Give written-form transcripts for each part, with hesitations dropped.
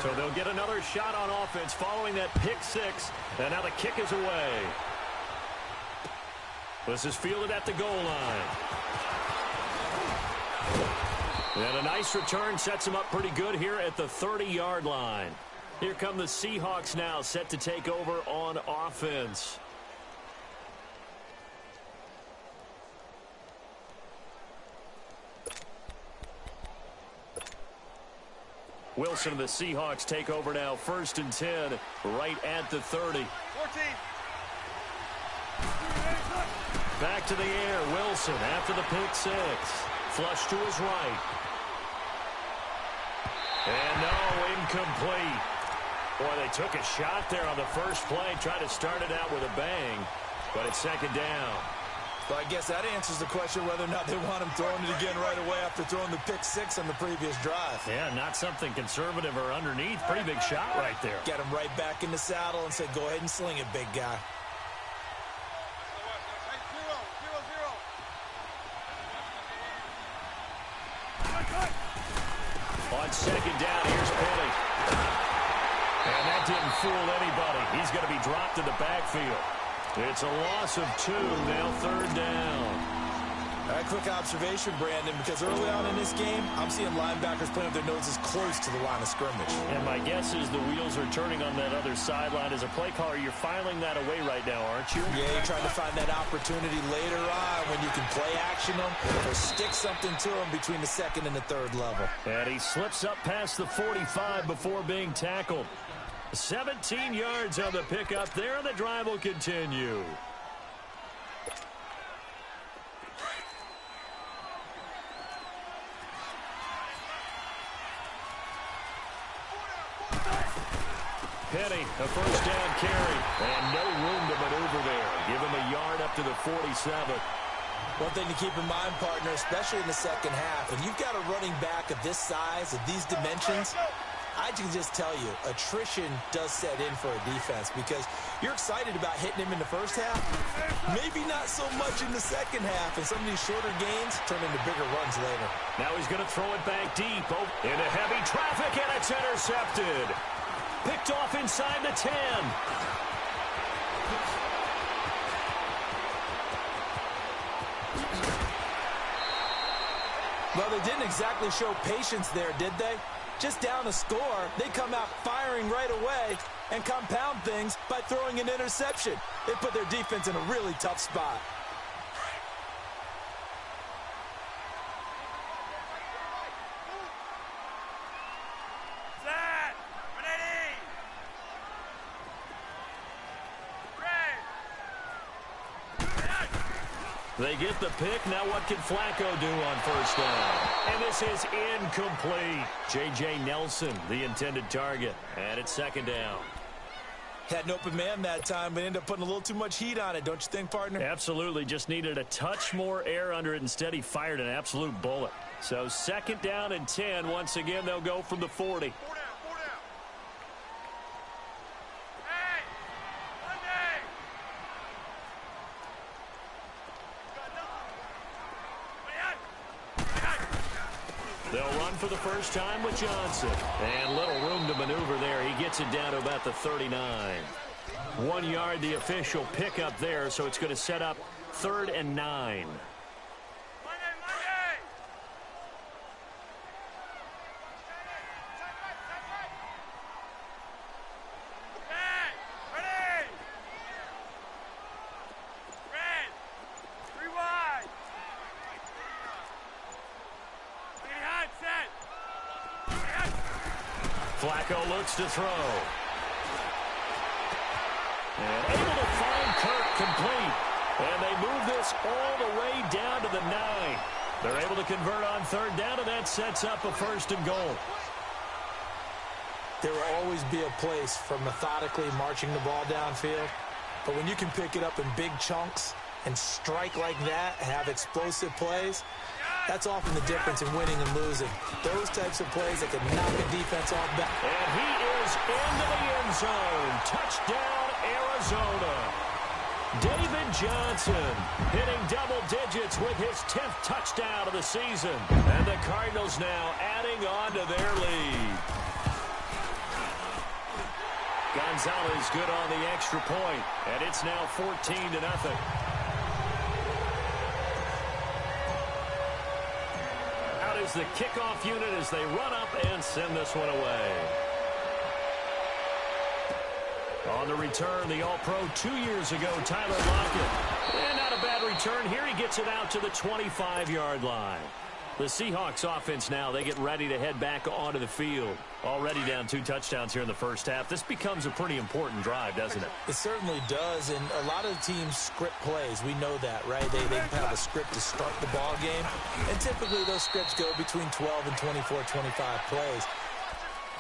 So they'll get another shot on offense following that pick six. And now the kick is away. This is fielded at the goal line. And a nice return sets him up pretty good here at the 30-yard line. Here come the Seahawks now, set to take over on offense. Wilson and the Seahawks take over now, 1st and 10, right at the 30. 14. Back to the air, Wilson after the pick six. Flush to his right. And no, incomplete. Boy, they took a shot there on the first play, tried to start it out with a bang, but it's 2nd down. Well, I guess that answers the question whether or not they want him throwing it again right away after throwing the pick six on the previous drive. Yeah, not something conservative or underneath. Pretty big shot right there. Get him right back in the saddle and say, go ahead and sling it, big guy. On 2nd down, here's Penny. And that didn't fool anybody. He's going to be dropped in the backfield. It's a loss of 2, now 3rd down. All right, quick observation, Brandon, because early on in this game, I'm seeing linebackers playing with their noses close to the line of scrimmage. And my guess is the wheels are turning on that other sideline. As a play caller, you're filing that away right now, aren't you? Yeah, you're trying to find that opportunity later on when you can play action them or stick something to them between the 2nd and the 3rd level. And he slips up past the 45 before being tackled. 17 yards on the pickup there, and the drive will continue. Penny, a 1st down carry, and no room to maneuver there. Give him a yard up to the 47. One thing to keep in mind, partner, especially in the 2nd half, and you've got a running back of this size, of these dimensions, I can just tell you, attrition does set in for a defense because you're excited about hitting him in the 1st half, maybe not so much in the 2nd half, and some of these shorter gains turn into bigger runs later. Now he's going to throw it back deep. Oh, into heavy traffic, and it's intercepted. Picked off inside the 10. Well, they didn't exactly show patience there, did they? Just down a score, they come out firing right away and compound things by throwing an interception. They put their defense in a really tough spot. They get the pick. Now what can Flacco do on 1st down? And this is incomplete. J.J. Nelson, the intended target. And it's 2nd down. Had an open man that time, but ended up putting a little too much heat on it, don't you think, partner? Absolutely. Just needed a touch more air under it. Instead, he fired an absolute bullet. So 2nd down and 10. Once again, they'll go from the 40. They'll run for the first time with Johnson. And little room to maneuver there. He gets it down to about the 39. 1 yard, the official pickup there, so it's going to set up 3rd and 9. Flacco looks to throw. And able to find Kirk complete. And they move this all the way down to the 9. They're able to convert on 3rd down, and that sets up a 1st and goal. There will always be a place for methodically marching the ball downfield. But when you can pick it up in big chunks and strike like that, have explosive plays, that's often the difference in winning and losing. Those types of plays that can knock a defense off back. And he is into the end zone. Touchdown, Arizona. David Johnson hitting double digits with his 10th touchdown of the season. And the Cardinals now adding on to their lead. Gonzalez good on the extra point, and it's now 14-0. Out is the kickoff unit as they run up and send this one away. On the return, the All-Pro 2 years ago, Tyler Lockett. And not a bad return here. He gets it out to the 25-yard line. The Seahawks offense now, they get ready to head back onto the field. Already down 2 touchdowns here in the first half. This becomes a pretty important drive, doesn't it? It certainly does, and a lot of teams script plays. We know that, right? They have a script to start the ball game, and typically those scripts go between 12 and 24, 25 plays.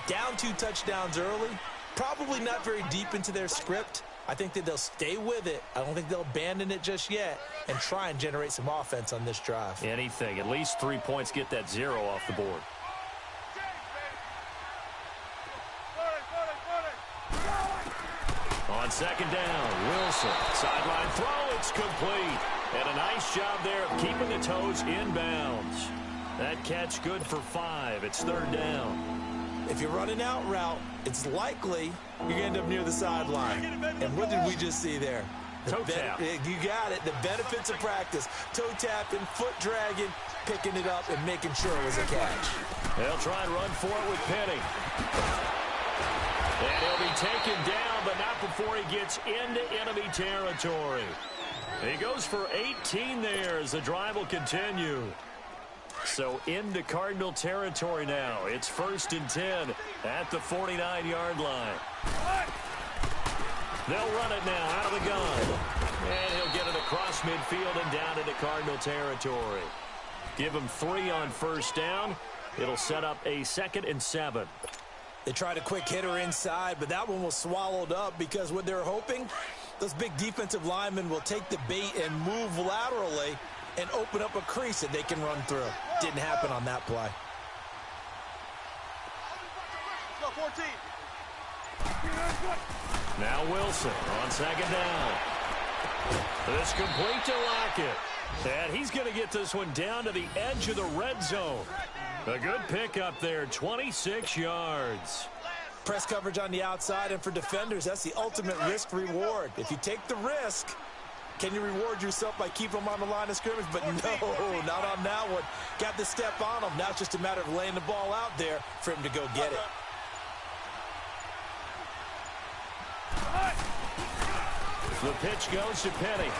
Down 2 touchdowns early, probably not very deep into their script. I think that they'll stay with it. I don't think they'll abandon it just yet and try and generate some offense on this drive. Anything. At least 3 points, get that 0 off the board. On second down, Wilson. Sideline throw, it's complete. And a nice job there of keeping the toes inbounds. That catch good for 5. It's 3rd down. If you're running out route, it's likely you're going to end up near the sideline. And what did we just see there? Toe tap. You got it. The benefits of practice. Toe tapping, foot dragging, picking it up, and making sure it was a catch. They'll try and run for it with Penny. And he'll be taken down, but not before he gets into enemy territory. He goes for 18 there as the drive will continue. So into Cardinal territory now. It's 1st and 10 at the 49-yard line. They'll run it now out of the gun. And he'll get it across midfield and down into Cardinal territory. Give him 3 on 1st down. It'll set up a 2nd and 7. They tried a quick hitter inside, but that one was swallowed up because what they're hoping, those big defensive linemen will take the bait and move laterally and open up a crease that they can run through. Didn't happen on that play. Now Wilson on 2nd down. This complete to Lockett. And he's going to get this one down to the edge of the red zone. A good pickup there, 26 yards. Press coverage on the outside, and for defenders, that's the ultimate risk-reward. If you take the risk, can you reward yourself by keeping them on the line of scrimmage? But no, not on that one. Got the step on him. Now it's just a matter of laying the ball out there for him to go get it. The pitch goes to Penny.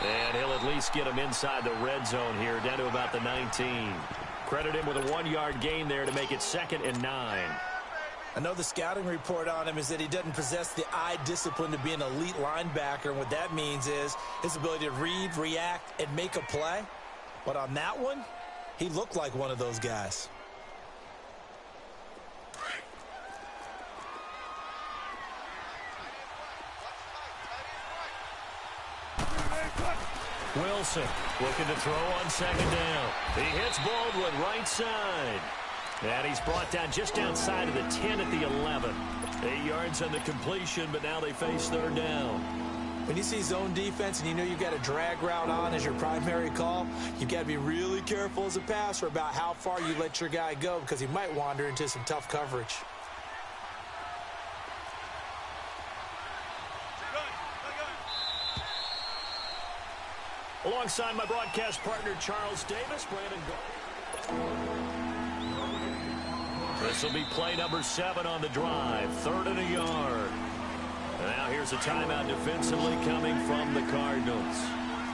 And he'll at least get him inside the red zone here, down to about the 19. Credit him with a 1-yard gain there to make it 2nd and 9. I know the scouting report on him is that he doesn't possess the eye discipline to be an elite linebacker. And what that means is his ability to read, react, and make a play. But on that one, he looked like one of those guys. Wilson looking to throw on 2nd down. He hits Baldwin right side. And he's brought down just outside of the 10 at the 11. 8 yards on the completion, but now they face 3rd down. When you see zone defense and you know you've got a drag route on as your primary call, you've got to be really careful as a passer about how far you let your guy go because he might wander into some tough coverage. Alongside my broadcast partner, Charles Davis, Brandon Gold. This will be play number 7 on the drive. 3rd and a yard. And now here's a timeout defensively coming from the Cardinals.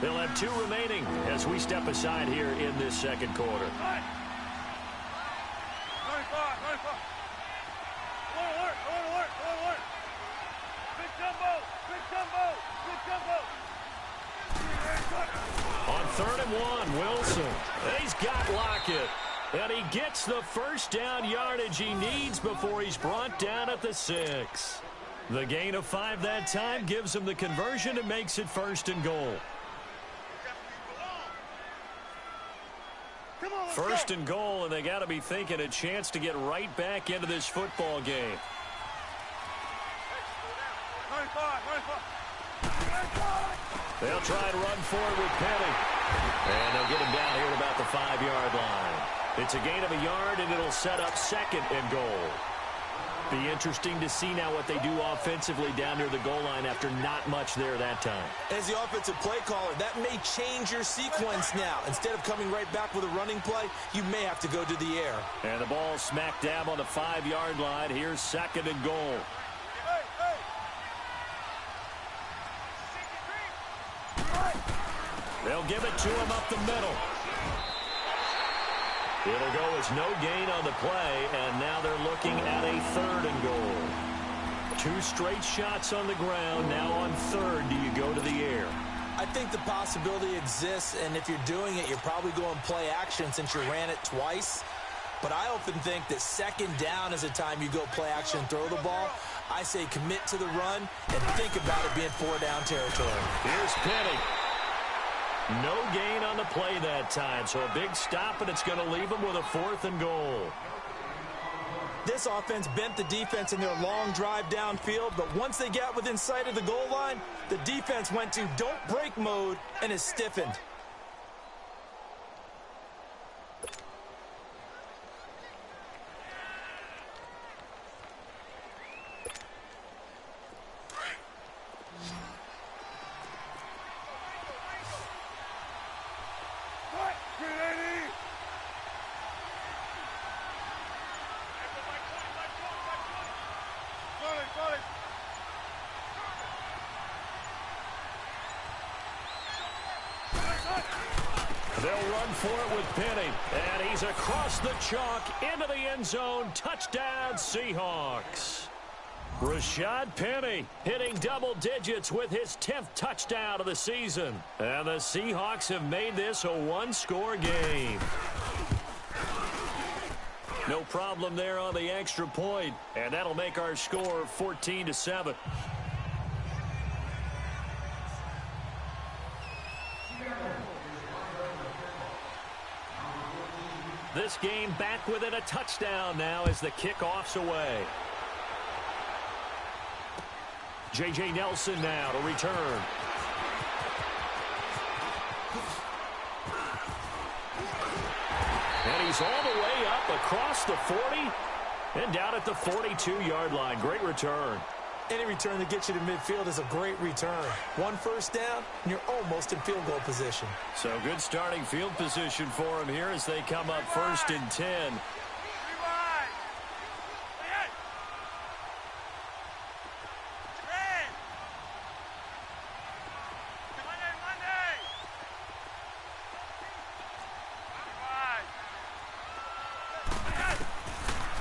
They'll have 2 remaining as we step aside here in this 2nd quarter. On 3rd and 1, Wilson. And he's got Lockett. And he gets the 1st down yardage he needs before he's brought down at the 6. The gain of 5 that time gives him the conversion and makes it 1st and goal. 1st and goal, and they got to be thinking a chance to get right back into this football game. They'll try and run forward with Penny. And they'll get him down here at about the 5-yard line. It's a gain of a yard, and it'll set up 2nd and goal. Be interesting to see now what they do offensively down near the goal line after not much there that time. As the offensive play caller, that may change your sequence now. Instead of coming right back with a running play, you may have to go to the air. And the ball smack dab on the 5-yard line. Here's 2nd and goal. They'll give it to him up the middle. It'll go as no gain on the play, and now they're looking at a 3rd and goal. 2 straight shots on the ground. Now on 3rd, do you go to the air? I think the possibility exists, and if you're doing it, you're probably going play action since you ran it twice. But I often think that 2nd down is a time you go play action and throw the ball. I say commit to the run and think about it being 4-down territory. Here's Penny. No gain on the play that time, so a big stop, and it's going to leave them with a 4th and goal. This offense bent the defense in their long drive downfield, but once they got within sight of the goal line, the defense went to don't break mode and is stiffened. They'll run for it with Penny, and he's across the chalk into the end zone. Touchdown, Seahawks. Rashad Penny hitting double digits with his 10th touchdown of the season. And the Seahawks have made this a 1-score game. No problem there on the extra point, and that'll make our score 14-7. This game back within a touchdown now as the kickoff's away. J.J. Nelson now to return. And he's all the way up across the 40 and down at the 42-yard line. Great return. Any return that gets you to midfield is a great return. 1 first down, and you're almost in field goal position. So good starting field position for him here as they come up 1st and 10.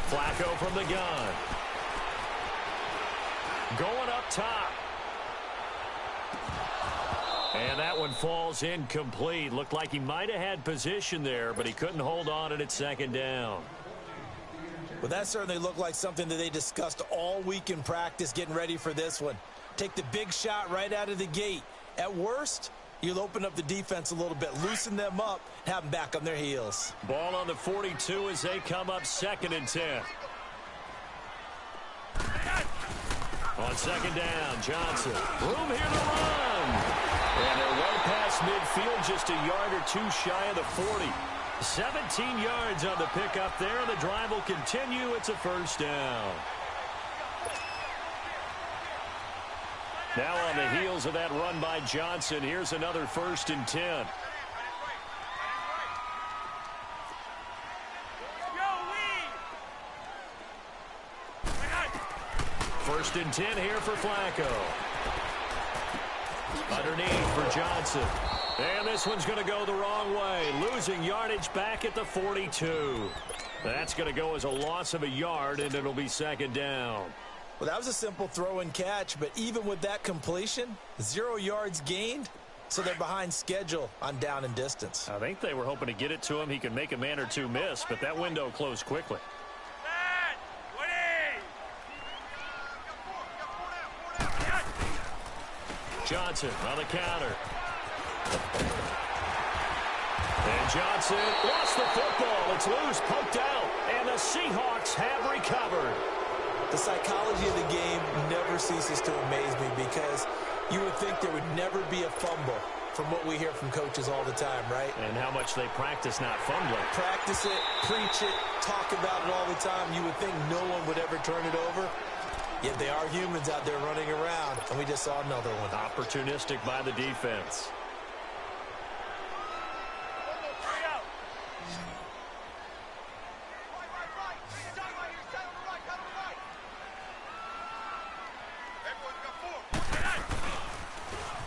Flacco from the gun. Going up top. And that one falls incomplete. Looked like he might have had position there, but he couldn't hold on at 2nd down. Well, that certainly looked like something that they discussed all week in practice getting ready for this one. Take the big shot right out of the gate. At worst, you'll open up the defense a little bit, loosen them up, have them back on their heels. Ball on the 42 as they come up 2nd and 10. On 2nd down, Johnson. Room here to run. And they're well past midfield, just a yard or 2 shy of the 40. 17 yards on the pickup there, and the drive will continue. It's a 1st down. Now on the heels of that run by Johnson, here's another 1st and 10. 1st and 10 here for Flacco. Underneath for Johnson. And this one's going to go the wrong way. Losing yardage back at the 42. That's going to go as a loss of a yard, and it'll be 2nd down. Well, that was a simple throw and catch, but even with that completion, 0 yards gained, so they're behind schedule on down and distance. I think they were hoping to get it to him. He could make a man or two miss, but that window closed quickly. Johnson on the counter. And Johnson lost the football. It's loose, poked out, and the Seahawks have recovered. The psychology of the game never ceases to amaze me because you would think there would never be a fumble. from what we hear from coaches all the time, right? And how much they practice not fumbling. Practice it, preach it, talk about it all the time. You would think no one would ever turn it over. Yet they are humans out there running around, and we just saw another one. Opportunistic by the defense.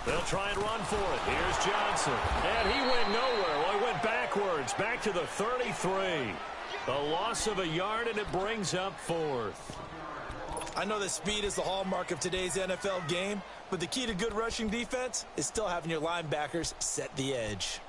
They'll try and run for it. Here's Johnson. And he went nowhere. Well, he went backwards. Back to the 33. A loss of a yard, and it brings up 4th. I know that speed is the hallmark of today's NFL game, but the key to good rushing defense is still having your linebackers set the edge.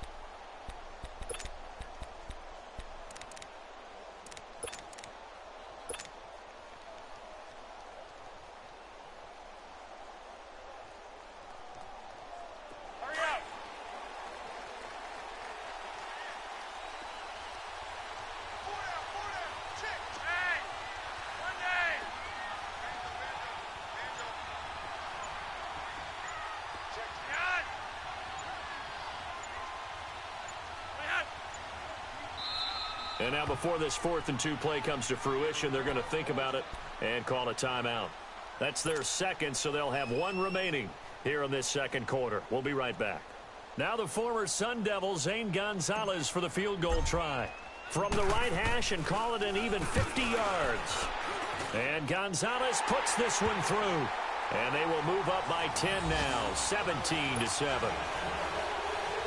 And now before this 4th and 2 play comes to fruition, they're going to think about it and call a timeout. That's their second, so they'll have one remaining here in this second quarter. We'll be right back. Now the former Sun Devil, Zane Gonzalez, for the field goal try. From the right hash and call it an even 50 yards. And Gonzalez puts this one through. And they will move up by 10 now, 17-7.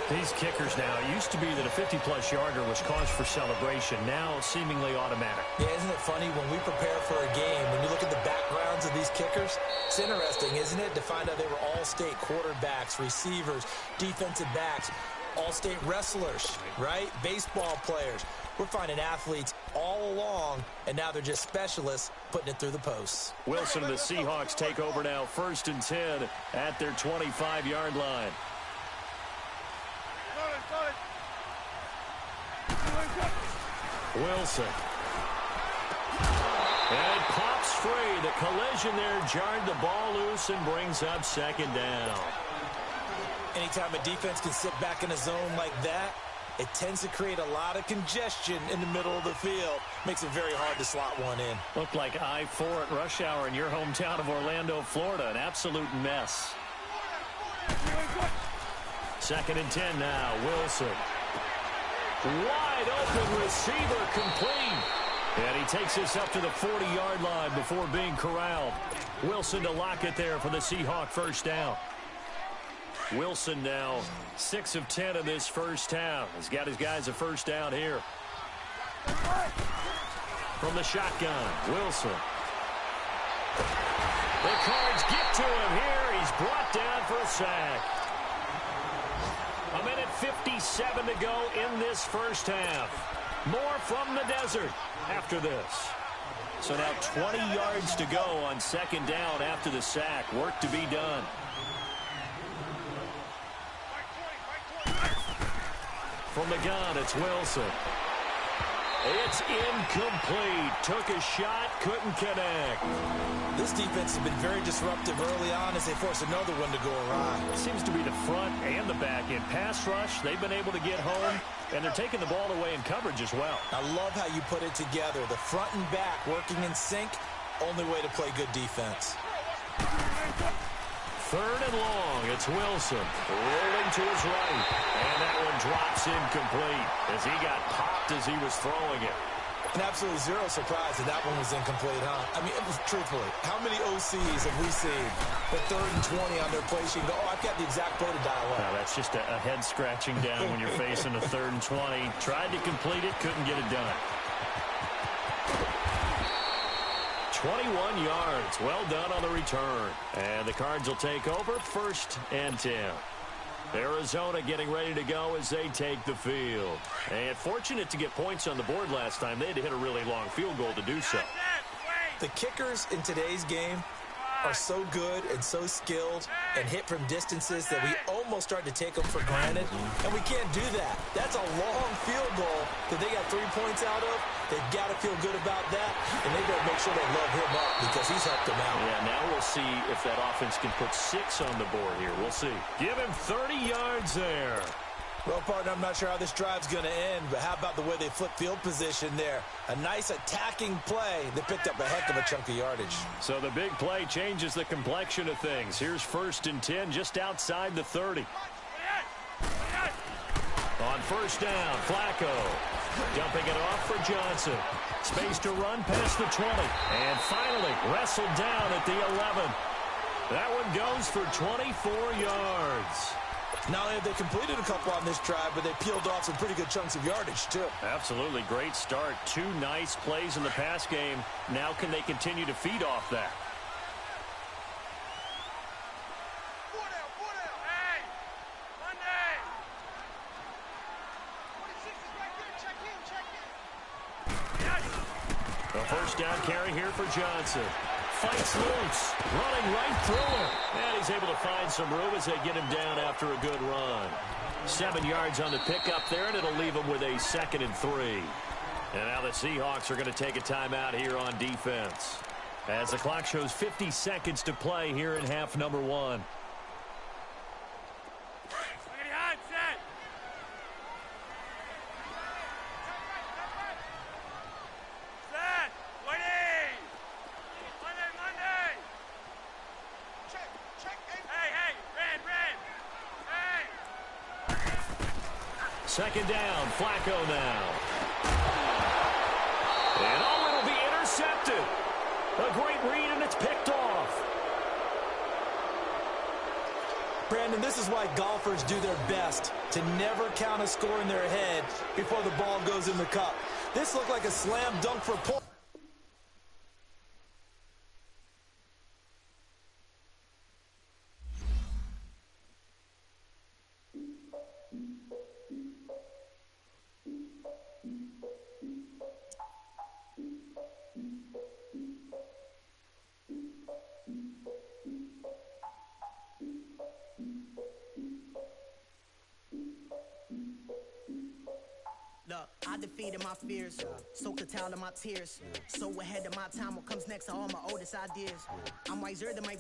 These kickers now, it used to be that a 50-plus yarder was cause for celebration. Now seemingly automatic. Yeah, isn't it funny when we prepare for a game, when you look at the backgrounds of these kickers, it's interesting, isn't it, to find out they were all-state quarterbacks, receivers, defensive backs, all-state wrestlers, right? Baseball players. We're finding athletes all along, and now they're just specialists putting it through the posts. Wilson and the Seahawks take over now, 1st and 10 at their 25-yard line. Wilson. And it pops free. The collision there jarred the ball loose and brings up 2nd down. Anytime a defense can sit back in a zone like that, it tends to create a lot of congestion in the middle of the field. Makes it very hard to slot one in. Looked like I-4 at rush hour in your hometown of Orlando, Florida. An absolute mess. 2nd and 10 now. Wilson. Wide open receiver complete. And he takes this up to the 40-yard line before being corralled. Wilson to lock it there for the Seahawk 1st down. Wilson now 6 of 10 in this first half. He's got his guys a 1st down here. From the shotgun, Wilson. The Cards get to him here. He's brought down for a sack. A minute 57 to go in this first half. More from the desert after this. So now 20 yards to go on 2nd down after the sack. Work to be done. From the gun, it's Wilson. It's incomplete. Took a shot, couldn't connect. This defense has been very disruptive early on as they force another one to go awry. It seems to be the front and the back end. Pass rush, they've been able to get home, and they're taking the ball away in coverage as well. I love how you put it together. The front and back working in sync, only way to play good defense. 3rd and long, it's Wilson. Rolling to his right. And that one drops incomplete as he got popped as he was throwing it. And absolutely zero surprise that that one was incomplete, huh? I mean, truthfully, how many OCs have we seen with 3rd and 20 on their play sheet and go, oh, I've got the exact play to dial up? Now, that's just a head scratching down when you're facing a 3rd and 20. Tried to complete it, couldn't get it done. 21 yards. Well done on the return. And the Cards will take over 1st and 10. Arizona getting ready to go as they take the field. And fortunate to get points on the board last time. They had to hit a really long field goal to do so. The kickers in today's game are so good and so skilled and hit from distances that we almost start to take them for granted. And we can't do that. That's a long field goal that they got 3 points out of. They've got to feel good about that, and they better make sure they love him up because he's helped them out. Yeah, now we'll see if that offense can put 6 on the board here. We'll see. Give him 30 yards there. Well, partner, I'm not sure how this drive's going to end, but how about the way they flip field position there? A nice attacking play that picked up a heck of a chunk of yardage. So the big play changes the complexion of things. Here's 1st and 10 just outside the 30. On 1st down, Flacco dumping it off for Johnson. Space to run past the 20. And finally wrestled down at the 11. That one goes for 24 yards. Not only have they completed a couple on this drive, but they peeled off some pretty good chunks of yardage, too. Absolutely. Great start. 2 nice plays in the pass game. Now can they continue to feed off that? A 1st down carry here for Johnson. Fights loose, running right through him. And he's able to find some room as they get him down after a good run. 7 yards on the pickup there, and it'll leave him with a 2nd and 3. And now the Seahawks are going to take a timeout here on defense, as the clock shows 50 seconds to play here in half number 1. Second down, Flacco now. And it'll be intercepted. A great read, and it's picked off. Brandon, this is why golfers do their best to never count a score in their head before the ball goes in the cup. This looked like a slam dunk for point. Look, I defeated my fears, soaked the towel of my tears. So ahead of my time, what comes next are all my oldest ideas. I'm wiser than my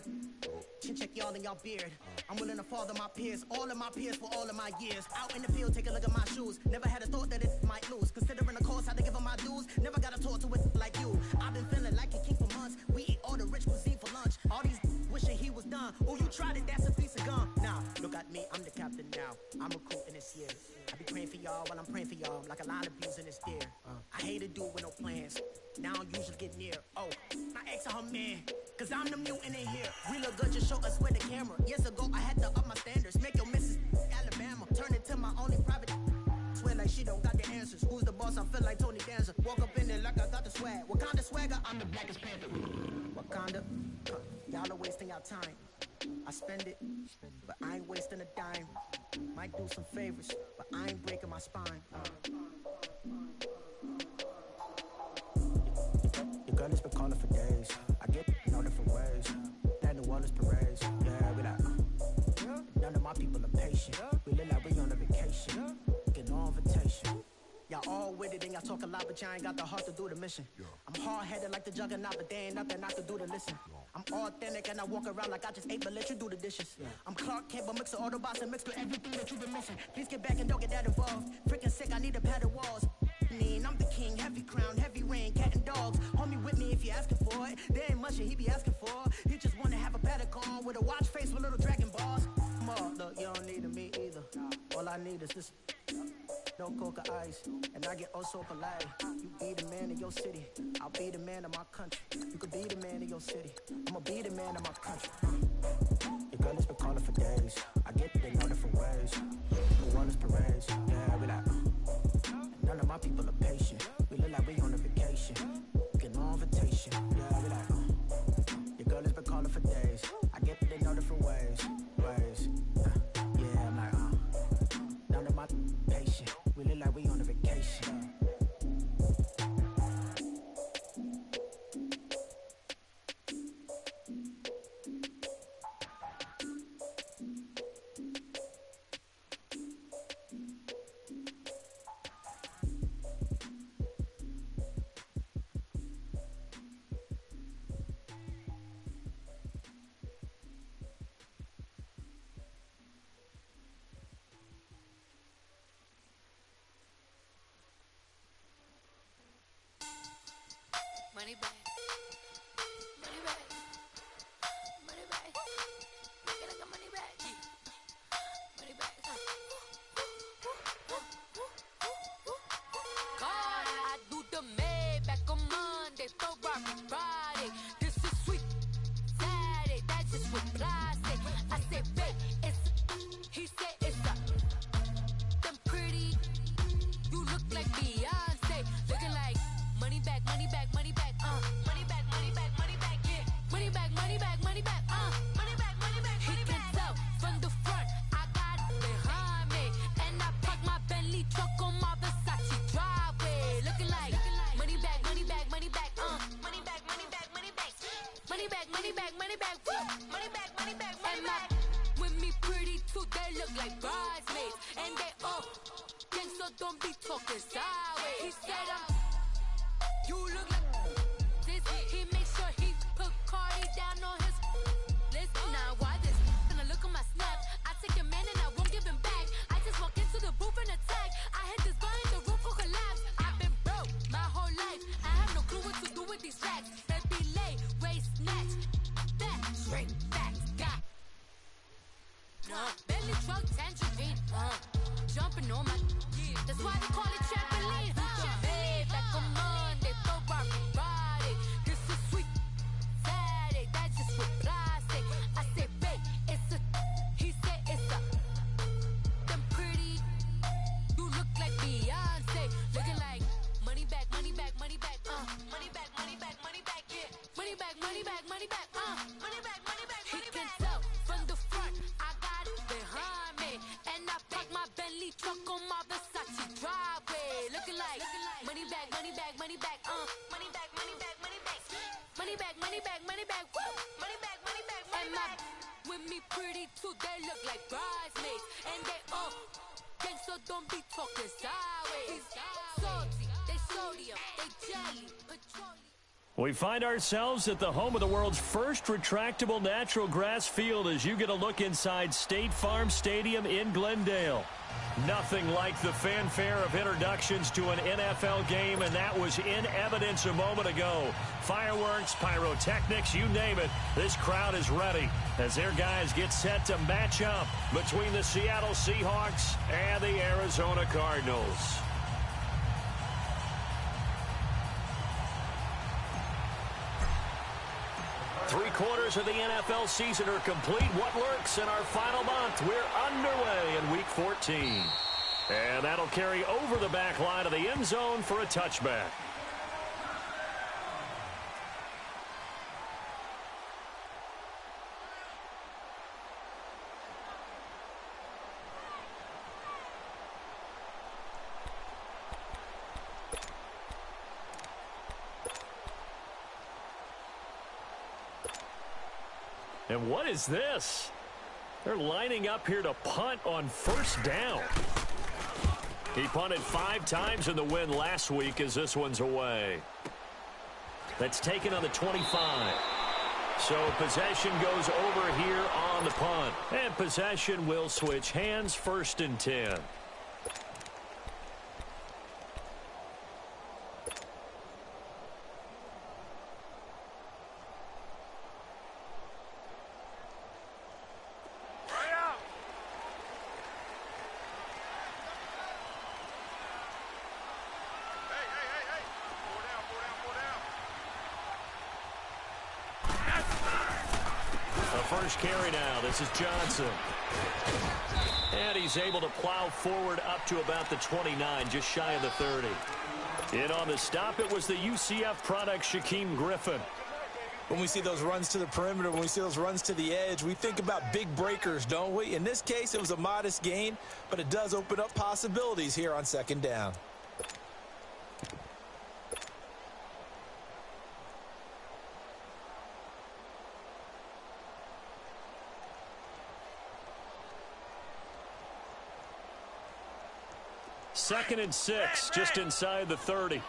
check y'all in y'all beard. I'm willing to father my peers, all of my peers for all of my years. Out in the field, take a look at my shoes. Never had a thought that it might lose. Considering the cost, I had to give them my dues. Never got to talk to it like you. I've been feeling like a king for months. We eat all the rich cuisine for lunch. All these wishing he was done. Oh, you tried it, that's a piece of gum. Now, look at me, I'm the captain now. I'm recruiting this year. I be praying for y'all while I'm praying for y'all. Like a line of bees in this deer. I hate to do it with no plans. Now I usually get near. Oh, I ask her man, cause I'm the mutant in here. We look good, just show us where the camera. Years ago, I had to up my standards. Make your missus Alabama. Turn it to my only private. Swear like she don't got the answers. Who's the boss? I feel like Tony Danza. Walk up in there like I got the swag. What kind of swagger? I'm the blackest panther. Wakanda. Y'all are wasting your time. I spend it, but I ain't wasting a dime. Might do some favors, but I ain't breaking my spine. Your girl has been calling for days. I get in all different ways. That New Orleans parades. Yeah, we like, none of my people are patient. We look like we on a vacation. Get no invitation. Y'all all with it and y'all talk a lot, but y'all ain't got the heart to do the mission. I'm hard-headed like the juggernaut, but there ain't nothing not to do to listen. I'm authentic and I walk around like I just ate, but let you do the dishes. I'm Clark Kent, but mix the Autobots and mix with everything that you've been missing. Please get back and don't get that involved. Freaking sick, I need a pad of walls. I'm the king, heavy crown, heavy rain, cat and dogs. Homie with me if you're asking for it. There ain't much that he be asking for. He just wanna have a paddock on with a watch face with little dragon balls. Look, you don't need me either. All I need is this. No coca ice, and I get oh so polite. You be the man of your city, I'll be the man of my country. You could be the man of your city, I'ma be the man of my country. Your girl has been calling for days. I get it in all different ways. New Orleans parades, yeah, we like. None of my people are patient. We look like we on a vacation. Get no invitation, yeah, we like. Your girl has been calling for days. I get it in all different ways. Yeah, I'm like, none of my patient. We look like we on a vacation. Money back. Money back. Money back. Make it like a money back. Money back. God, I do the Maybach on Monday, Ferrari Friday. This is sweet Saturday. That's just what I say. I say, babe, it's. He said it's a. Them pretty. You look like Beyonce. Looking like money back, money back, money back, money back, money back, money back, yeah. Money back, money back, money back, money back, money back, money back. He can tell from the front, I got it behind me. And I park my Bentley truck on my Versace driveway. Looking like money back, money back, money back, money back, money back, money back. Money back, money back, money back, money back, money back, money back. With me pretty too, they look like bridesmaids. And they all gang, so don't be talking sideways. He said you look like this. He make sure he put Cardi down on his list. Now why this? Gonna look at my snap. I take a man and I won't give him back. I just walk into the booth and attack. I hit this behind the roof will collapse. I've been broke my whole life. I have no clue what to do with these racks. That be late, waist snatch. Back, straight back, got. Belly truck, tangerine, jumping on my. That's why they call it trampoline. Back on Monday, Ferrari Friday. This is sweet Saturday. That's just what I say. I say, babe, it's a. He said it's a. Them pretty. You look like Beyonce. Looking like money back, money back, money back, money back, money back, money back, yeah. Money back, money back, money back, money back, money back, money back. He can tell from the front, I got it behind me. And I park my Bentley truck on my Versace driveway. Looking like money back, money back, money back, money back, money back, money back. Money back, money back, money back, money back, money back, money back. With me pretty too, they look like bridesmaids. And they all gang, so don't be talking sideways. Salty, they sodium, they jelly, petroleum. We find ourselves at the home of the world's first retractable natural grass field as you get a look inside State Farm Stadium in Glendale. Nothing like the fanfare of introductions to an NFL game, and that was in evidence a moment ago. Fireworks, pyrotechnics, you name it. This crowd is ready as their guys get set to match up between the Seattle Seahawks and the Arizona Cardinals. Three-quarters of the NFL season are complete. What lurks in our final month? We're underway in Week 14. And that'll carry over the back line of the end zone for a touchback. And what is this? They're lining up here to punt on first down. He punted 5 times in the win last week as this one's away. That's taken on the 25. So possession goes over here on the punt. And possession will switch hands, 1st and 10. First carry now. This is Johnson. And he's able to plow forward up to about the 29, just shy of the 30. In on the stop, it was the UCF product, Shaquem Griffin. When we see those runs to the perimeter, when we see those runs to the edge, we think about big breakers, don't we? In this case, it was a modest gain, but it does open up possibilities here on 2nd down. Second and 6, just inside the 30.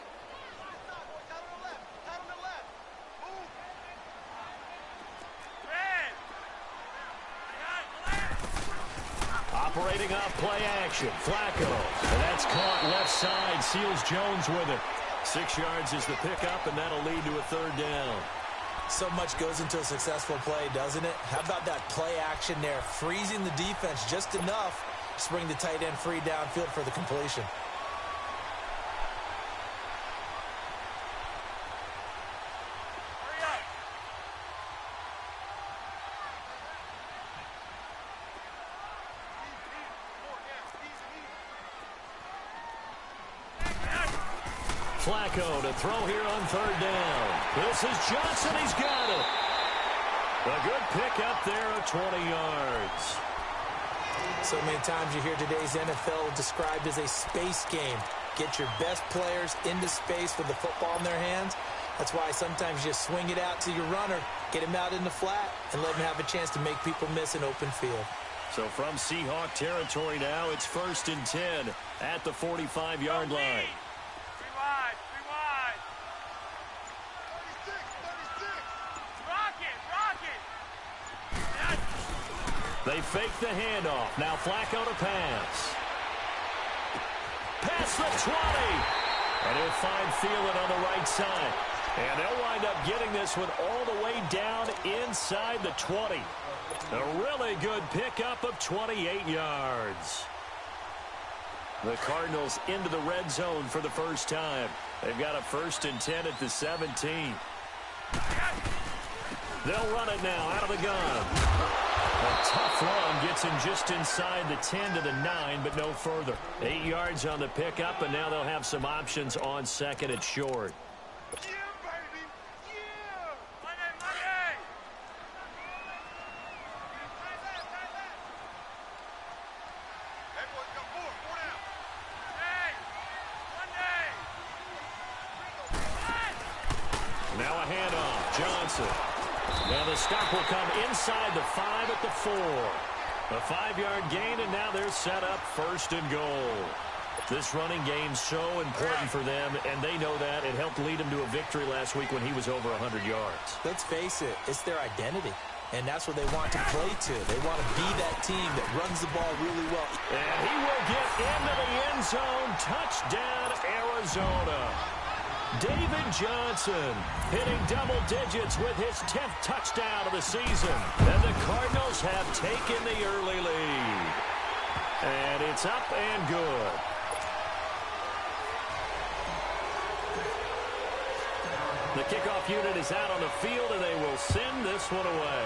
Operating off play action. Flacco. And that's caught left side. Seals Jones with it. 6 yards is the pickup, and that'll lead to a third down. So much goes into a successful play, doesn't it? How about that play action there, freezing the defense just enough to bring the tight end free downfield for the completion. Flacco to throw here on third down. This is Johnson. He's got it. A good pickup there of 20 yards. So many times you hear today's NFL described as a space game. Get your best players into space with the football in their hands. That's why sometimes you swing it out to your runner, get him out in the flat, and let him have a chance to make people miss an open field. So from Seahawk territory now, it's 1st and 10 at the 45-yard line. They fake the handoff. Now Flacco to pass. Past the 20. And he'll find Thielen on the right side. And they'll wind up getting this one all the way down inside the 20. A really good pickup of 28 yards. The Cardinals into the red zone for the first time. They've got a 1st and 10 at the 17. They'll run it now out of the gun. A tough run gets him just inside the 10 to the 9, but no further. 8 yards on the pickup, and now they'll have some options on 2nd and short. Now a handoff. Johnson. Now the stop will come inside the 5 at the 4. A 5-yard gain, and now they're set up 1st and goal. This running game's so important for them, and they know that. It helped lead them to a victory last week when he was over 100 yards. Let's face it, it's their identity, and that's what they want to play to. They want to be that team that runs the ball really well. And he will get into the end zone. Touchdown, Arizona. David Johnson hitting double digits with his 10th touchdown of the season. And the Cardinals have taken the early lead. And it's up and good. The kickoff unit is out on the field, and they will send this one away.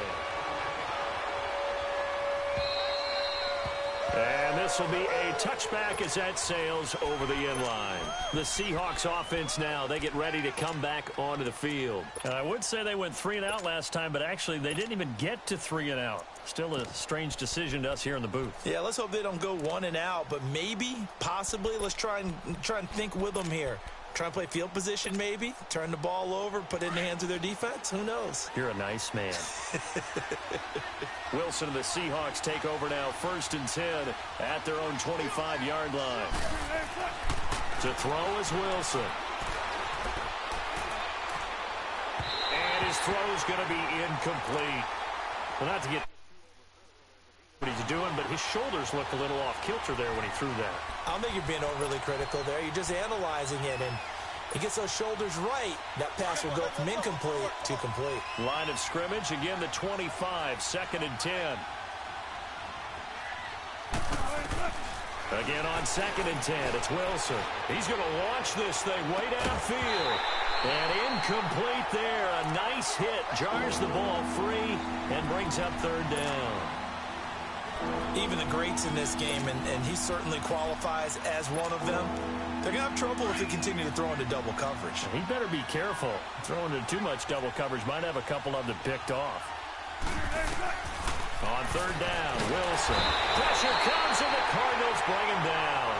And this will be a touchback as that sails over the end line. The Seahawks offense now, they get ready to come back onto the field. I would say they went 3 and out last time, but actually they didn't even get to 3 and out. Still a strange decision to us here in the booth. Yeah, let's hope they don't go 1 and out, but maybe, possibly, let's try and think with them here. Try and play field position maybe, turn the ball over, put it in the hands of their defense. Who knows? You're a nice man. Wilson and the Seahawks take over now, 1st and 10 at their own 25-yard line. To throw is Wilson. And his throw is going to be incomplete. Well, not to get what he's doing, but his shoulders look a little off kilter there when he threw that. I don't think you're being overly critical there. You're just analyzing it, and he gets those shoulders right. That pass will go from incomplete to complete. Line of scrimmage, again the 25, 2nd and 10. Again on 2nd and 10, it's Wilson. He's going to launch this thing way downfield. And incomplete there. A nice hit. Jars the ball free and brings up 3rd down. Even the greats in this game, and he certainly qualifies as one of them, they're going to have trouble if they continue to throw into double coverage. He better be careful. Throwing into too much double coverage might have a couple of them picked off. On 3rd down, Wilson. Pressure comes, and the Cardinals bring him down.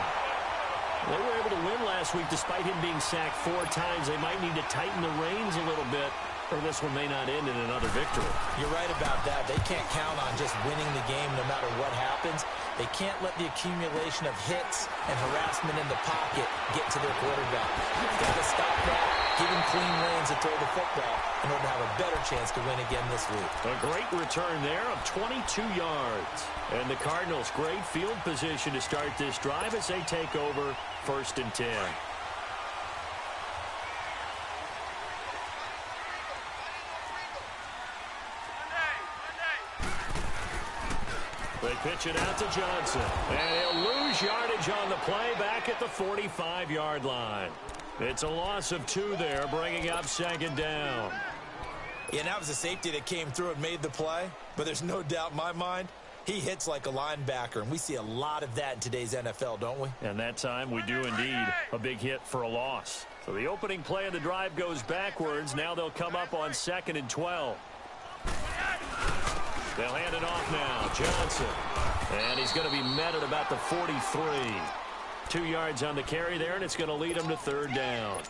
They were able to win last week despite him being sacked 4 times. They might need to tighten the reins a little bit, or this one may not end in another victory. You're right about that. They can't count on just winning the game no matter what happens. They can't let the accumulation of hits and harassment in the pocket get to their quarterback. You've got to stop that, give him clean reins to throw the football in order to have a better chance to win again this week. A great return there of 22 yards. And the Cardinals, great field position to start this drive as they take over 1st and 10. They pitch it out to Johnson. And he'll lose yardage on the play back at the 45-yard line. It's a loss of 2 there, bringing up second down. Yeah, and that was a safety that came through and made the play. But there's no doubt in my mind, he hits like a linebacker. And we see a lot of that in today's NFL, don't we? And that time we do indeed a big hit for a loss. So the opening play of the drive goes backwards. Now they'll come up on 2nd and 12. They'll hand it off now. Johnson. And he's going to be met at about the 43. 2 yards on the carry there, and it's going to lead him to 3rd down.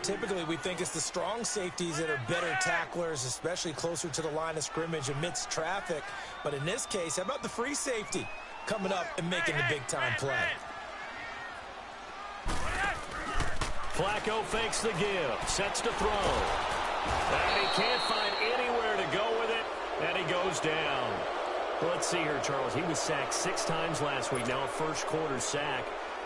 Typically, we think it's the strong safeties that are better tacklers, especially closer to the line of scrimmage amidst traffic. But in this case, how about the free safety coming up and making the big-time play? Flacco fakes the give, sets to throw. And he can't find anywhere to go with it, and he goes down. Well, let's see here, Charles. He was sacked 6 times last week, now a first-quarter sack.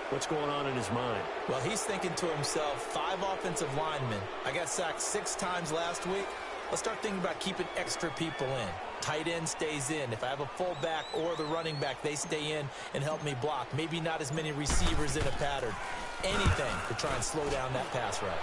What's going on in his mind? Well, he's thinking to himself, 5 offensive linemen. I got sacked 6 times last week. Let's start thinking about keeping extra people in. Tight end stays in. If I have a fullback or the running back, they stay in and help me block. Maybe not as many receivers in a pattern. Anything to try and slow down that pass rush.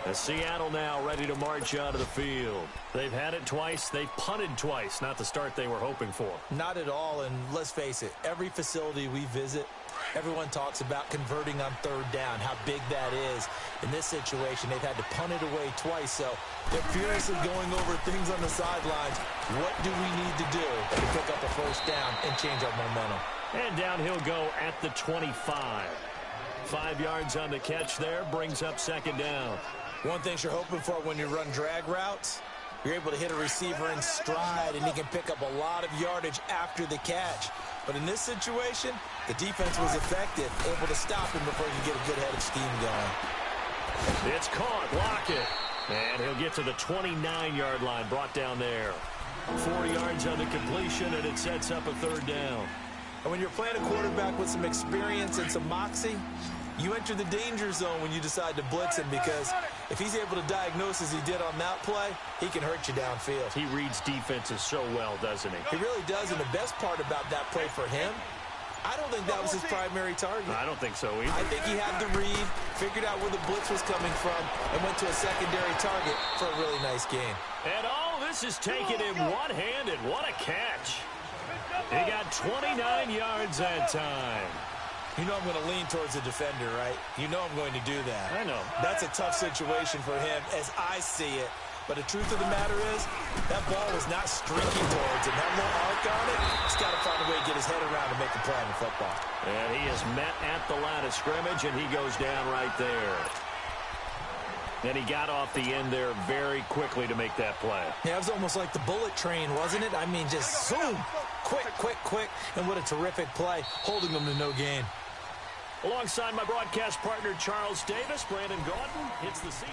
As Seattle now ready to march out of the field. They've had it twice. They've punted twice. Not the start they were hoping for. Not at all, and let's face it, every facility we visit, everyone talks about converting on 3rd down, how big that is. In this situation, they've had to punt it away twice, so they're furiously going over things on the sidelines. What do we need to do to pick up a 1st down and change our momentum? And down he'll go at the 25. 5 yards on the catch there, brings up 2nd down. One thing you're hoping for when you run drag routes, you're able to hit a receiver in stride, and he can pick up a lot of yardage after the catch. But in this situation, the defense was effective, able to stop him before he could get a good head of steam going. It's caught, Lockett. And he'll get to the 29-yard line, brought down there. 4 yards on the completion, and it sets up a 3rd down. And when you're playing a quarterback with some experience and some moxie, you enter the danger zone when you decide to blitz him, because if he's able to diagnose as he did on that play, he can hurt you downfield. He reads defenses so well, doesn't he? He really does, and the best part about that play for him, I don't think that was his primary target. I don't think so either. I think he had the read, figured out where the blitz was coming from, and went to a secondary target for a really nice gain. And all this is taken in one-handed. What a catch. He got 29 yards that time. You know I'm going to lean towards the defender, right? You know I'm going to do that. I know. That's a tough situation for him as I see it. But the truth of the matter is, that ball was not streaking towards him. That little arc on it, he's got to find a way to get his head around and make a play in football. And he is met at the line of scrimmage, and he goes down right there. And he got off the end there very quickly to make that play. Yeah, it was almost like the bullet train, wasn't it? I mean, just zoom. Quick, quick, quick. And what a terrific play, holding them to no gain. Alongside my broadcast partner, Charles Davis, Brandon Gordon hits the Seahawks.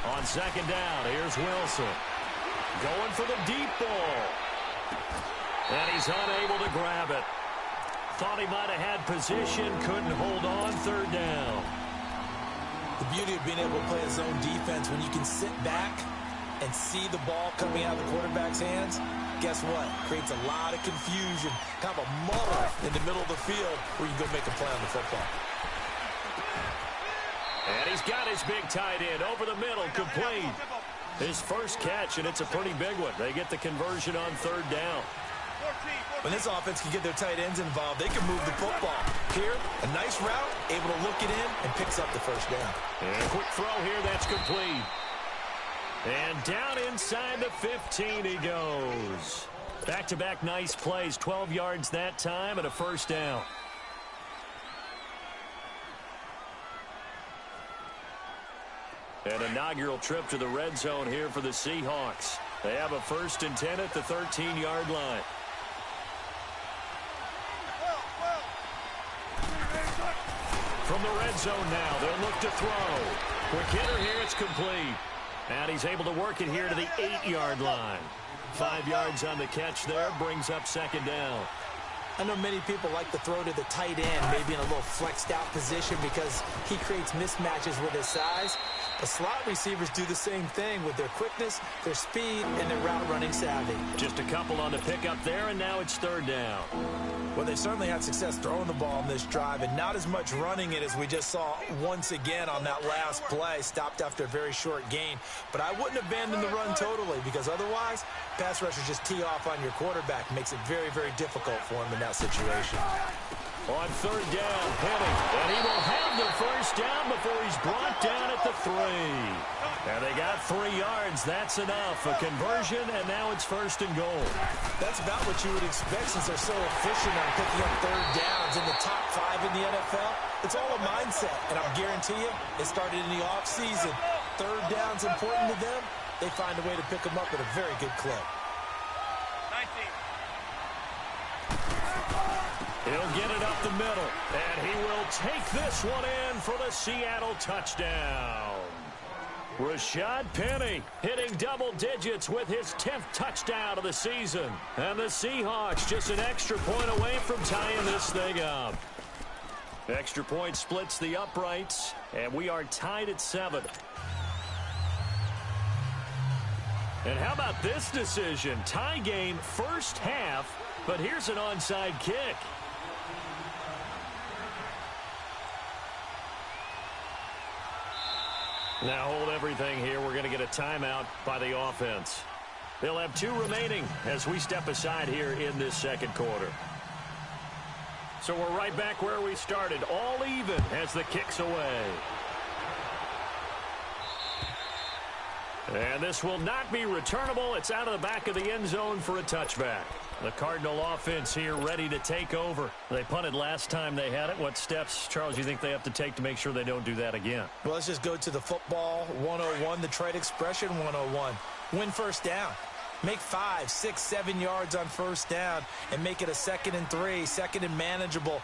On 2nd down, here's Wilson. Going for the deep ball. And he's unable to grab it. Thought he might have had position, couldn't hold on, 3rd down. The beauty of being able to play a zone defense when you can sit back and see the ball coming out of the quarterback's hands, guess what? Creates a lot of confusion, kind of a muddle in the middle of the field where you go make a play on the football. And he's got his big tight end over the middle, complete. His first catch, and it's a pretty big one. They get the conversion on 3rd down. When this offense can get their tight ends involved, they can move the football. Here, a nice route, able to look it in, and picks up the 1st down. And a quick throw here, that's complete. And down inside the 15 he goes. Back-to-back nice plays, 12 yards that time, and a 1st down. An inaugural trip to the red zone here for the Seahawks. They have a 1st and 10 at the 13-yard line. From the red zone now, they'll look to throw. Quick hitter here, it's complete. And he's able to work it here to the 8-yard line. 5 yards on the catch there, brings up second down. I know many people like to throw to the tight end, maybe in a little flexed out position because he creates mismatches with his size. The slot receivers do the same thing with their quickness, their speed, and their route running savvy. Just a couple on the pickup there, and now it's third down. Well, they certainly had success throwing the ball in this drive and not as much running it as we just saw once again on that last play. Stopped after a very short gain. But I wouldn't abandon the run totally because otherwise, pass rushers just tee off on your quarterback. Makes it very, very difficult for him in that situation. On third down, Penny. And he will have the first down before he's brought down at the 3. And they got 3 yards. That's enough. A conversion, and now it's first and goal. That's about what you would expect since they're so efficient on picking up third downs in the top 5 in the NFL. It's all a mindset, and I'll guarantee you it started in the offseason. Third down's important to them. They find a way to pick them up at a very good clip. He'll get it up the middle, and he will take this one in for the Seattle touchdown. Rashad Penny hitting double digits with his 10th touchdown of the season. And the Seahawks just an extra point away from tying this thing up. Extra point splits the uprights, and we are tied at 7. And how about this decision? Tie game first half, but here's an onside kick. Now hold everything here. We're going to get a timeout by the offense. They'll have 2 remaining as we step aside here in this second quarter. So we're right back where we started, all even as the kick's away. And this will not be returnable. It's out of the back of the end zone for a touchback. The Cardinal offense here ready to take over. They punted last time they had it. What steps, Charles, you think they have to take to make sure they don't do that again? Well, let's just go to the football 101, the trade expression 101. Win first down. Make 5, 6, 7 yards on first down and make it a 2nd and 3, 2nd and manageable.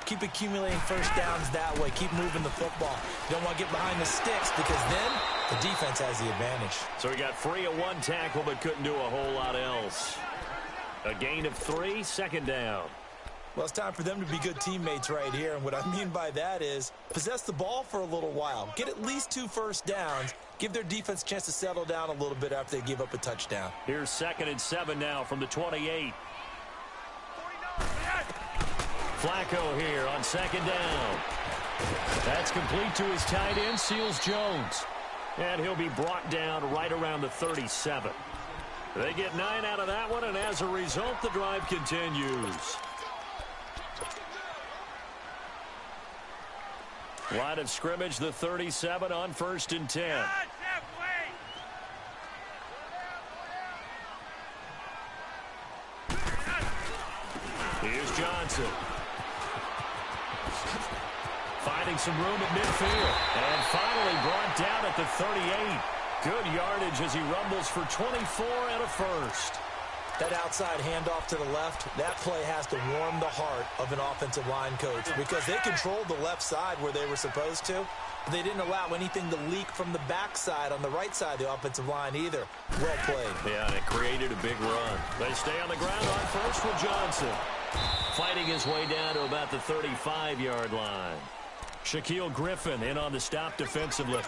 Keep accumulating first downs that way. Keep moving the football. You don't want to get behind the sticks because then the defense has the advantage. So he got free of 1 tackle but couldn't do a whole lot else. A gain of 3, second down. Well, it's time for them to be good teammates right here. And what I mean by that is possess the ball for a little while. Get at least 2 first downs. Give their defense a chance to settle down a little bit after they give up a touchdown. Here's 2nd and 7 now from the 28. Flacco here on 2nd down. That's complete to his tight end, Seals Jones. And he'll be brought down right around the 37. They get 9 out of that one, and as a result, the drive continues. Line of scrimmage, the 37 on 1st and 10. Here's Johnson. Finding some room at midfield. And finally brought down at the 38. Good yardage as he rumbles for 24 and a first. That outside handoff to the left, that play has to warm the heart of an offensive line coach because they controlled the left side where they were supposed to. But they didn't allow anything to leak from the backside on the right side of the offensive line either. Well played. Yeah, and it created a big run. They stay on the ground on first with Johnson. Fighting his way down to about the 35-yard line. Shaquille Griffin in on the stop defensively.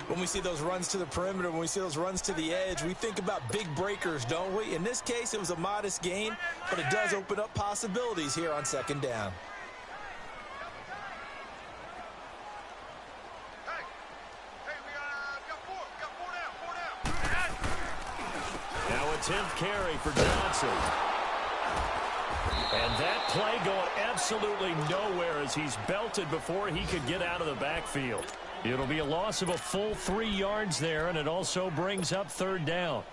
When we see those runs to the perimeter, when we see those runs to the edge, we think about big breakers, don't we? In this case, it was a modest gain, but it does open up possibilities here on 2nd down. Now a 10th carry for Johnson. And that play going absolutely nowhere as he's belted before he could get out of the backfield. It'll be a loss of a full 3 yards there, and it also brings up 3rd down.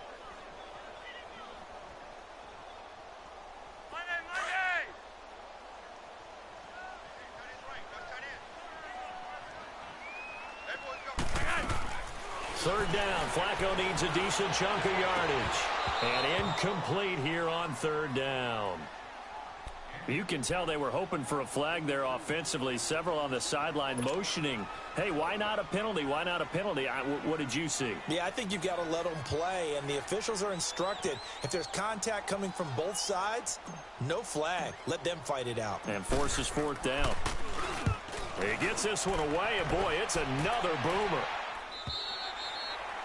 Third down. Flacco needs a decent chunk of yardage. And incomplete here on 3rd down. You can tell they were hoping for a flag there offensively. Several on the sideline motioning, hey, why not a penalty? Why not a penalty? What did you see? Yeah, I think you've got to let them play, and the officials are instructed. If there's contact coming from both sides, no flag. Let them fight it out. And forces fourth down. He gets this one away, and boy, it's another boomer.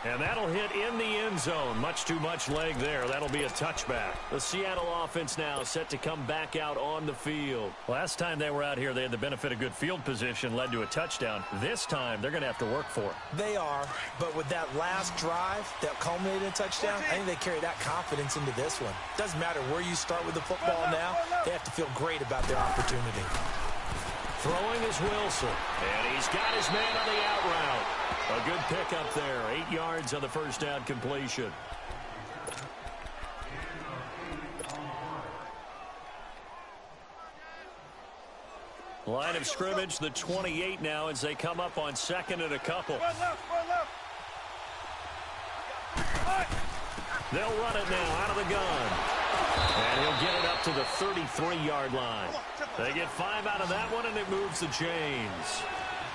And that'll hit in the end zone. Much too much leg there. That'll be a touchback. The Seattle offense now set to come back out on the field. Last time they were out here, they had the benefit of good field position, led to a touchdown. This time, they're going to have to work for it. They are, but with that last drive that culminated in a touchdown, I think they carry that confidence into this one. Doesn't matter where you start with the football now. They have to feel great about their opportunity. Throwing is Wilson, and he's got his man on the out route. A good pickup there, 8 yards on the first down completion. Line of scrimmage, the 28 now as they come up on second and a couple. They'll run it now out of the gun. And he'll get it up to the 33-yard line. They get 5 out of that one, and it moves the chains.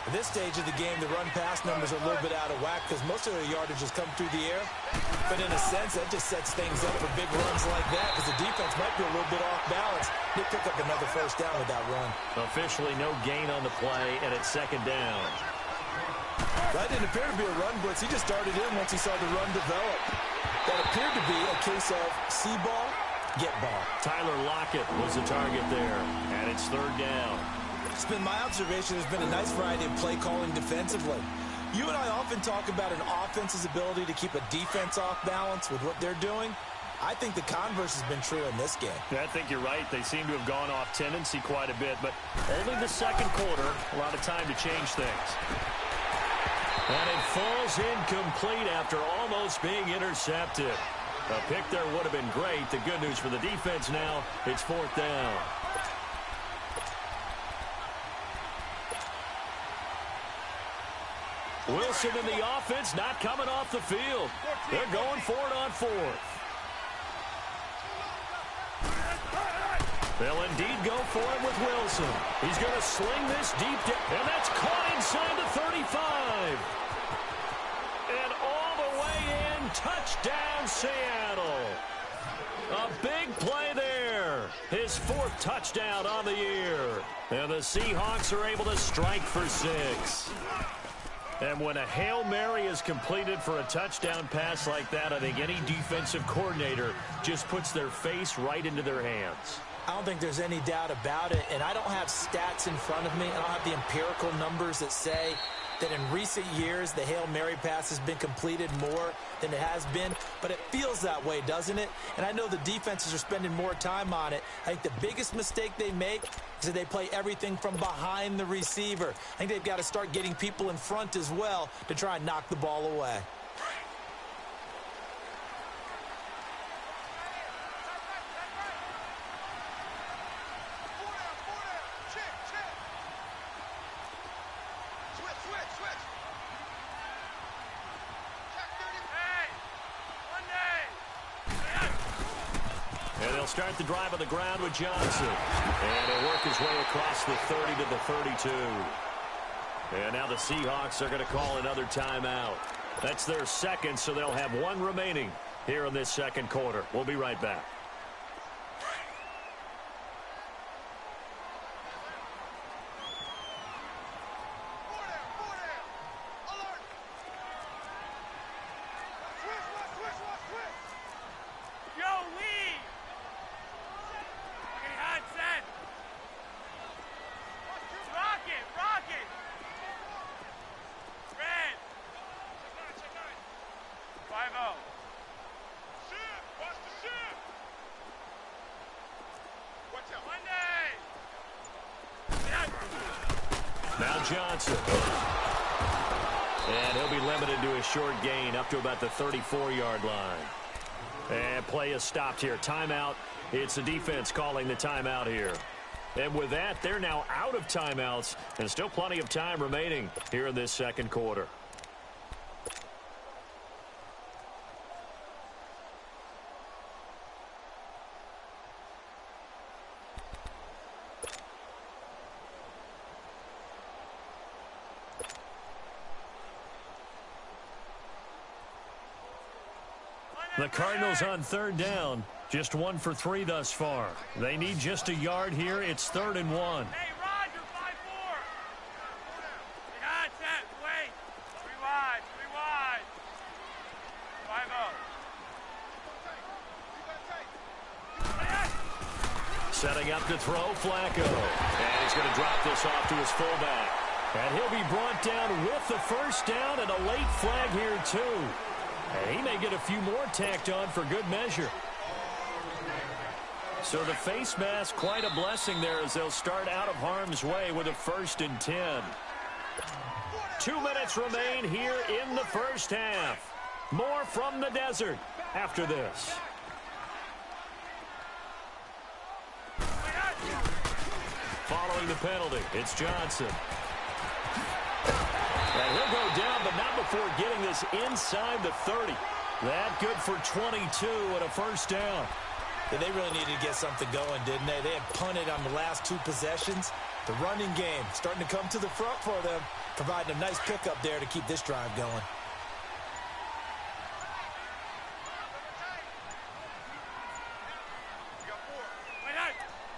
At this stage of the game, the run-pass numbers are a little bit out of whack because most of their yardage has come through the air. But in a sense, that just sets things up for big runs like that because the defense might be a little bit off balance. They pick up another first down with that run. Officially no gain on the play, and it's second down. That didn't appear to be a run blitz. He just started in once he saw the run develop. That appeared to be a case of see ball, get ball. Tyler Lockett was the target there, and it's third down. It's been my observation there's been a nice variety of play calling defensively. You and I often talk about an offense's ability to keep a defense off balance with what they're doing. I think the converse has been true in this game. I think you're right. They seem to have gone off tendency quite a bit, but only the second quarter, a lot of time to change things. And it falls incomplete after almost being intercepted. A pick there would have been great. The good news for the defense now, it's fourth down. Wilson in the offense not coming off the field. They're going for it on fourth. They'll indeed go for it with Wilson. He's going to sling this deep down, and that's caught inside the 35. And all the way in, touchdown Seattle. A big play there. His fourth touchdown on the year. And the Seahawks are able to strike for 6. And when a Hail Mary is completed for a touchdown pass like that, I think any defensive coordinator just puts their face right into their hands. I don't think there's any doubt about it, and I don't have stats in front of me. I don't have the empirical numbers that say that in recent years the Hail Mary pass has been completed more than it has been, but it feels that way, doesn't it? And I know the defenses are spending more time on it. I think the biggest mistake they make is that they play everything from behind the receiver. I think they've got to start getting people in front as well to try and knock the ball away. Start the drive on the ground with Johnson. And he'll work his way across the 30 to the 32. And now the Seahawks are going to call another timeout. That's their second, so they'll have one remaining here in this second quarter. We'll be right back. Now Johnson. And he'll be limited to a short gain up to about the 34-yard line. And play is stopped here. Timeout. It's the defense calling the timeout here. And with that, they're now out of timeouts. And still plenty of time remaining here in this second quarter. The Cardinals on third down. Just 1 for 3 thus far. They need just a yard here. It's 3rd and 1. Hey, Roger, 5-4. That's it. Wait. 3 wide. 5-0. Setting up to throw, Flacco. And he's going to drop this off to his fullback. And he'll be brought down with the first down and a late flag here, too. And he may get a few more tacked on for good measure. So the face mask, quite a blessing there as they'll start out of harm's way with a 1st and 10. 2 minutes remain here in the first half. More from the desert after this. Following the penalty, it's Johnson. And he'll go down, but not before getting this inside the 30. That good for 22 and a first down. Yeah, they really needed to get something going, didn't they? They had punted on the last 2 possessions. The running game starting to come to the front for them, providing a nice pickup there to keep this drive going.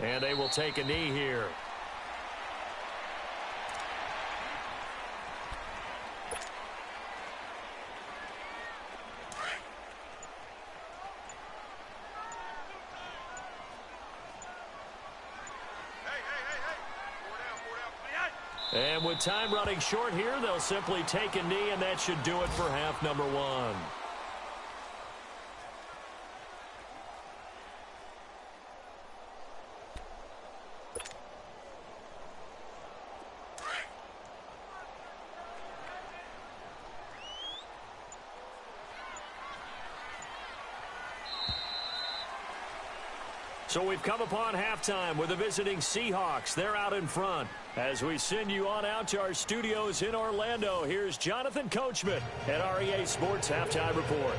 And they will take a knee here. And with time running short here, they'll simply take a knee, and that should do it for half number 1. So we've come upon halftime with the visiting Seahawks. They're out in front. As we send you on out to our studios in Orlando, here's Jonathan Coachman at REA Sports Halftime Report.